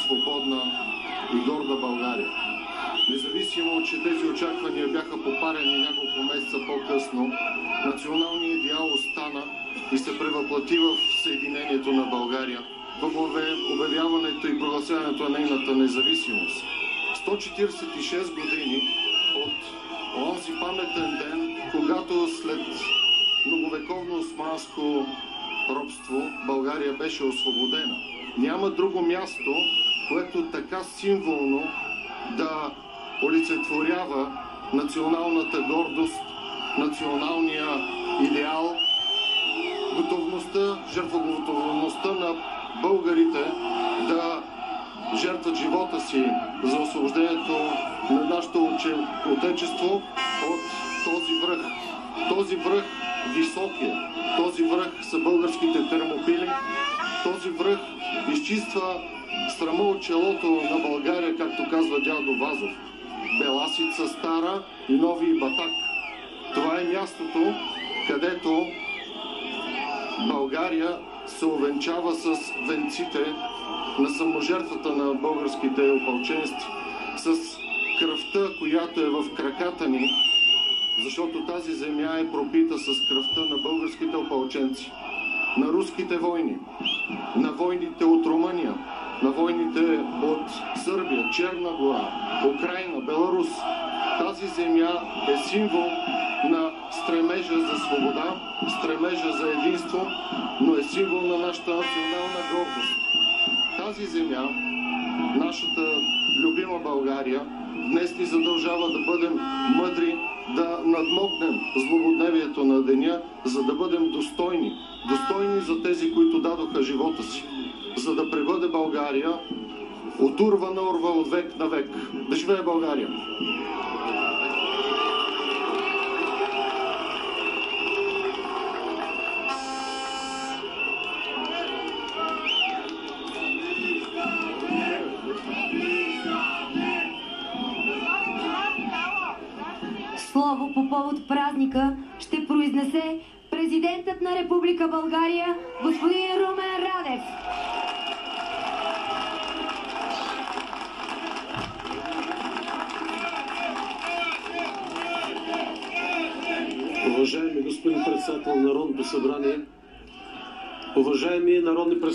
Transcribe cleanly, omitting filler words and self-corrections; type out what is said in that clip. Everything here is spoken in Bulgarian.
свободна и горда България. Независимо, че тези очаквания бяха попарени няколко месеца по-късно, националният идеал остана и се превъплати в съединението на България, в обявяването и прогласяването на нейната независимост. 146 години от онзи паметен ден, когато след многовековно османско робство България беше освободена. Няма друго място, което така символно да олицетворява националната гордост, националния идеал, готовността, жертвоготовността на българите да жертват живота си за освобождението на нашето отечество от този връх. Този връх високия, този връх са българските термопили, този връх изчиства срама от челото на България, както казва дядо Вазов. Беласица стара и нови Батак. Това е мястото, където България се увенчава с венците на саможертвата на българските опълченци, с кръвта, която е в краката ни, защото тази земя е пропита с кръвта на българските опълченци, на руските войни, на войните от Румъния, на войните от Сърбия, Черна гора, Украйна, Беларус. Тази земя е символ на стремежа за свобода, стремежа за единство, но е символ на нашата национална гордост. Тази земя, нашата любима България, днес ни задължава да бъдем мъдри, да надмогнем злободневието на деня, за да бъдем достойни. Достойни за тези, които дадоха живота си, за да пребъде България от урва на урва, от век на век. Да живее България! Слово по повод празника ще произнесе президентът на Република България, господин Румен Радев. Уважаеми господин председател на Народното събрание, уважаеми народни представители,